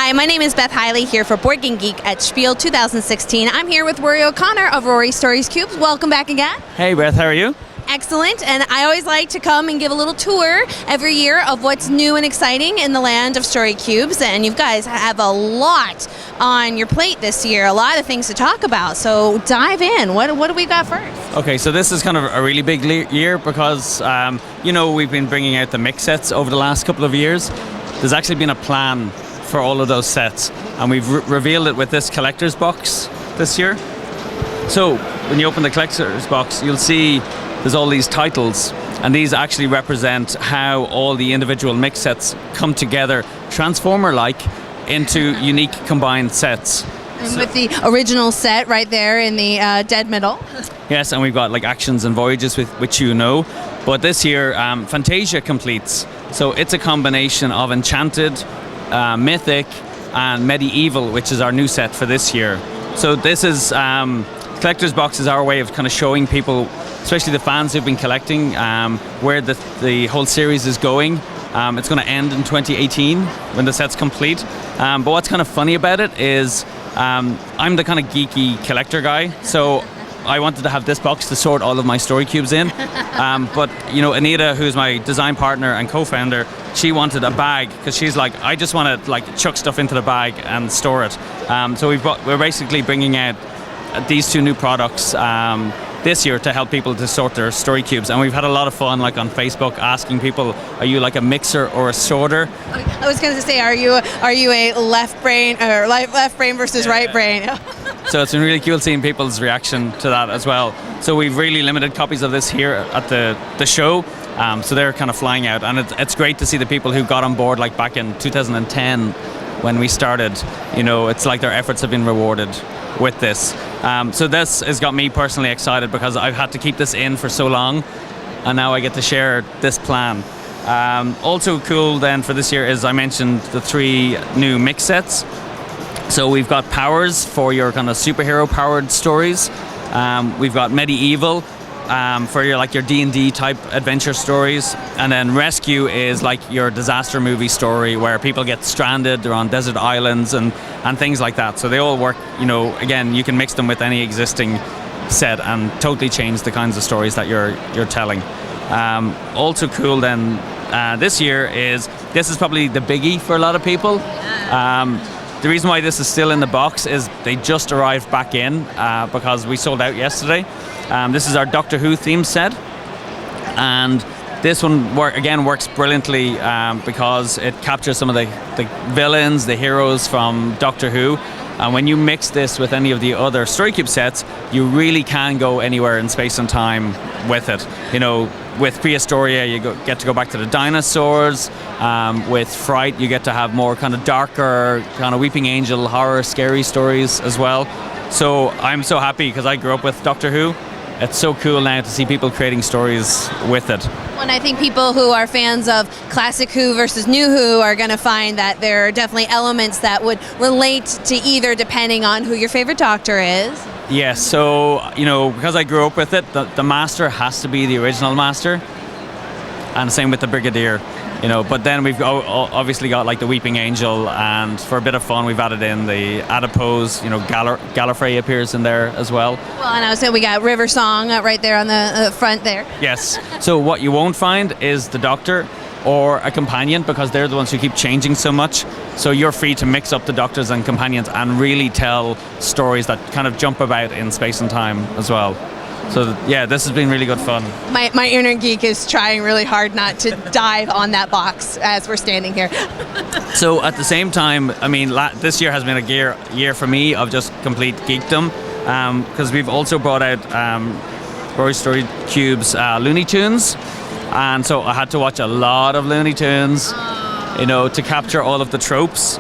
Hi, my name is Beth Hiley here for Board Game Geek at SPIEL 2016. I'm here with Rory O'Connor of Rory Stories Cubes. Welcome back again. Hey Beth, how are you? Excellent, and I always like to come and give a little tour every year of what's new and exciting in the land of Story Cubes, and you guys have a lot on your plate this year, a lot of things to talk about, so dive in. What do we got first? Okay, so this is kind of a really big year because, we've been bringing out the mix sets over the last couple of years. There's actually been a plan for all of those sets, and we've revealed it with this collector's box this year. So when you open the collector's box, you'll see there's all these titles, and these actually represent how all the individual mix sets come together, Transformer-like, into unique combined sets. And with the original set right there in the dead middle. Yes, and we've got like Actions and Voyages, which you know. But this year, Fantasia completes. So it's a combination of Enchanted, Mythic, and Medieval, which is our new set for this year. So this is, Collector's Box is our way of kind of showing people, especially the fans who've been collecting, where the whole series is going. It's going to end in 2018 when the set's complete. But what's kind of funny about it is I'm the kind of geeky collector guy, so I wanted to have this box to sort all of my story cubes in. But Anita, who's my design partner and co-founder, she wanted a bag because she's like, I just want to like chuck stuff into the bag and store it. So we're basically bringing out these two new products this year to help people to sort their story cubes, and we've had a lot of fun like on Facebook asking people, are you like a mixer or a sorter? I was going to say, are you a left brain or left brain versus right brain? So it's been really cool seeing people's reaction to that as well. So we've really limited copies of this here at the show, so they're kind of flying out, and it's great to see the people who got on board like back in 2010 when we started. It's like their efforts have been rewarded with this. So this has got me personally excited because I've had to keep this in for so long, and now I get to share this plan. Also cool then for this year is I mentioned the 3 new mix sets. So we've got Powers for your kind of superhero powered stories. We've got Medieval for your D&D type adventure stories, and then Rescue is like your disaster movie story where people get stranded, they're on desert islands and things like that. So they all work, again, you can mix them with any existing set and totally change the kinds of stories that you're telling. Also cool then this year is, this is probably the biggie for a lot of people. The reason why this is still in the box is they just arrived back in because we sold out yesterday. This is our Doctor Who theme set, and this one works brilliantly because it captures some of the villains, the heroes from Doctor Who. And when you mix this with any of the other Story Cube sets, you really can go anywhere in space and time with it. With Prehistoria, you get to go back to the dinosaurs. With Fright, you get to have more kind of darker, kind of Weeping Angel, horror, scary stories as well. So I'm so happy because I grew up with Doctor Who. It's so cool now to see people creating stories with it. And I think people who are fans of classic Who versus new Who are going to find that there are definitely elements that would relate to either, depending on who your favorite Doctor is. Yes, so, because I grew up with it, the Master has to be the original Master, and same with the Brigadier. But then we've obviously got like the Weeping Angel, and for a bit of fun we've added in the adipose, Gallifrey appears in there as well. Well, and I was saying we got River Song right there on the front there. Yes, so what you won't find is the Doctor or a companion, because they're the ones who keep changing so much. So you're free to mix up the Doctors and companions and really tell stories that kind of jump about in space and time as well. So yeah, this has been really good fun. My inner geek is trying really hard not to dive on that box as we're standing here. So at the same time, this year has been a year for me of just complete geekdom, because we've also brought out Rory Story Cubes Looney Tunes, and so I had to watch a lot of Looney Tunes, to capture all of the tropes.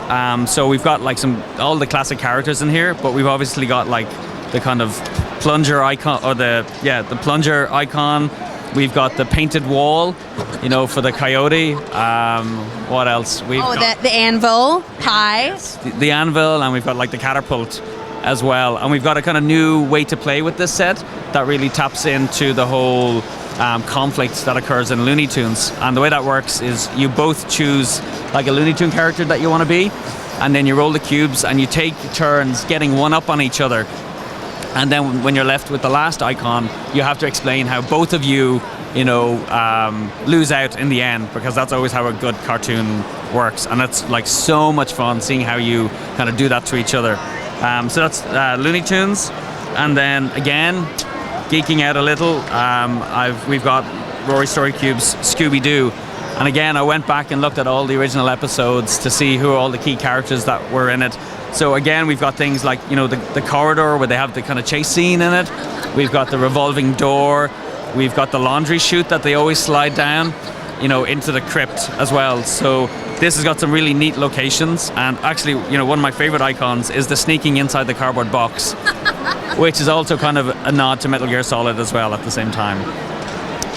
So we've got like all the classic characters in here, but we've obviously got like the kind of plunger icon, or the plunger icon. We've got the painted wall, for the coyote. What else? We've got the anvil pie. The anvil, and we've got like the catapult as well. And we've got a kind of new way to play with this set that really taps into the whole conflict that occurs in Looney Tunes. And the way that works is you both choose like a Looney Tune character that you want to be, and then you roll the cubes and you take turns getting one up on each other. And then when you're left with the last icon, you have to explain how both of you, lose out in the end, because that's always how a good cartoon works. And it's like so much fun seeing how you kind of do that to each other. So that's Looney Tunes. And then again, geeking out a little, we've got Rory Story Cube's Scooby-Doo. And again, I went back and looked at all the original episodes to see who are all the key characters that were in it. So again, we've got things like, the corridor where they have the kind of chase scene in it. We've got the revolving door. We've got the laundry chute that they always slide down, into the crypt as well. So this has got some really neat locations. And actually, one of my favorite icons is the sneaking inside the cardboard box, which is also kind of a nod to Metal Gear Solid as well at the same time.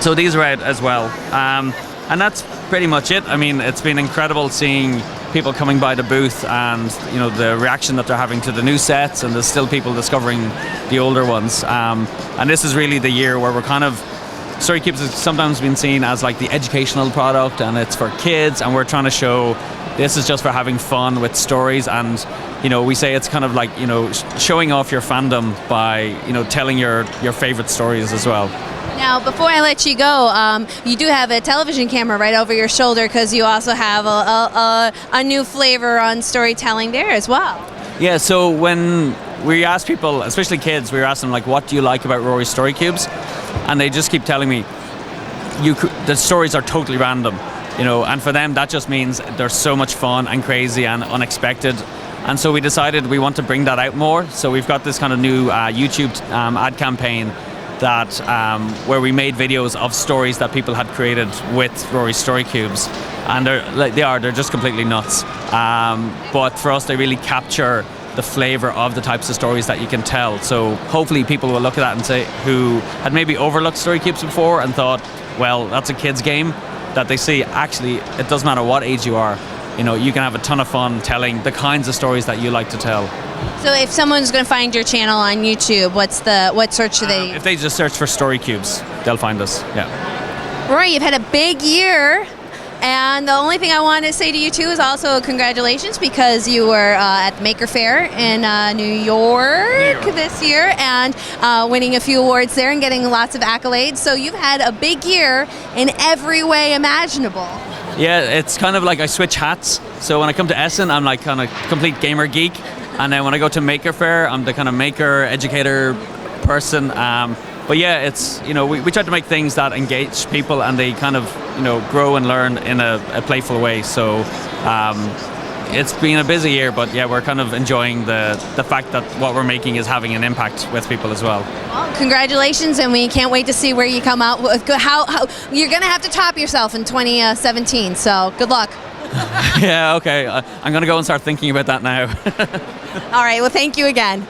So these are out as well. And that's pretty much it. I mean, it's been incredible seeing people coming by the booth and the reaction that they're having to the new sets, and there's still people discovering the older ones. And this is really the year where we're kind of, Story Cubes has sometimes been seen as like the educational product and it's for kids, and we're trying to show this is just for having fun with stories. And we say it's kind of like showing off your fandom by telling your favorite stories as well. Now, before I let you go, you do have a television camera right over your shoulder, because you also have a new flavor on storytelling there as well. Yeah, so when we ask people, especially kids, we ask them like, what do you like about Rory Story Cubes? And they just keep telling me, the stories are totally random, and for them that just means they're so much fun and crazy and unexpected. And so we decided we want to bring that out more. So we've got this kind of new YouTube ad campaign that where we made videos of stories that people had created with Rory Story Cubes, and they're just completely nuts. But for us, they really capture the flavor of the types of stories that you can tell. So hopefully people will look at that and say, who had maybe overlooked Story Cubes before and thought, well, that's a kid's game, that they see actually it doesn't matter what age you are. You can have a ton of fun telling the kinds of stories that you like to tell. So if someone's going to find your channel on YouTube, what search do they? If they just search for Story Cubes, they'll find us. Yeah. Rory, you've had a big year, and the only thing I want to say to you too is also congratulations, because you were at the Maker Faire in New York this year, and winning a few awards there and getting lots of accolades. So you've had a big year in every way imaginable. Yeah, it's kind of like I switch hats. So when I come to Essen, I'm like kind of complete gamer geek. And then when I go to Maker Faire, I'm the kind of maker, educator person. But yeah, it's, we try to make things that engage people and they kind of, grow and learn in a playful way. So it's been a busy year, but yeah, we're kind of enjoying the fact that what we're making is having an impact with people as well. Well, congratulations, and we can't wait to see where you come out with. How you're going to have to top yourself in 2017. So good luck. Yeah, okay. I'm going to go and start thinking about that now. All right. Well, thank you again.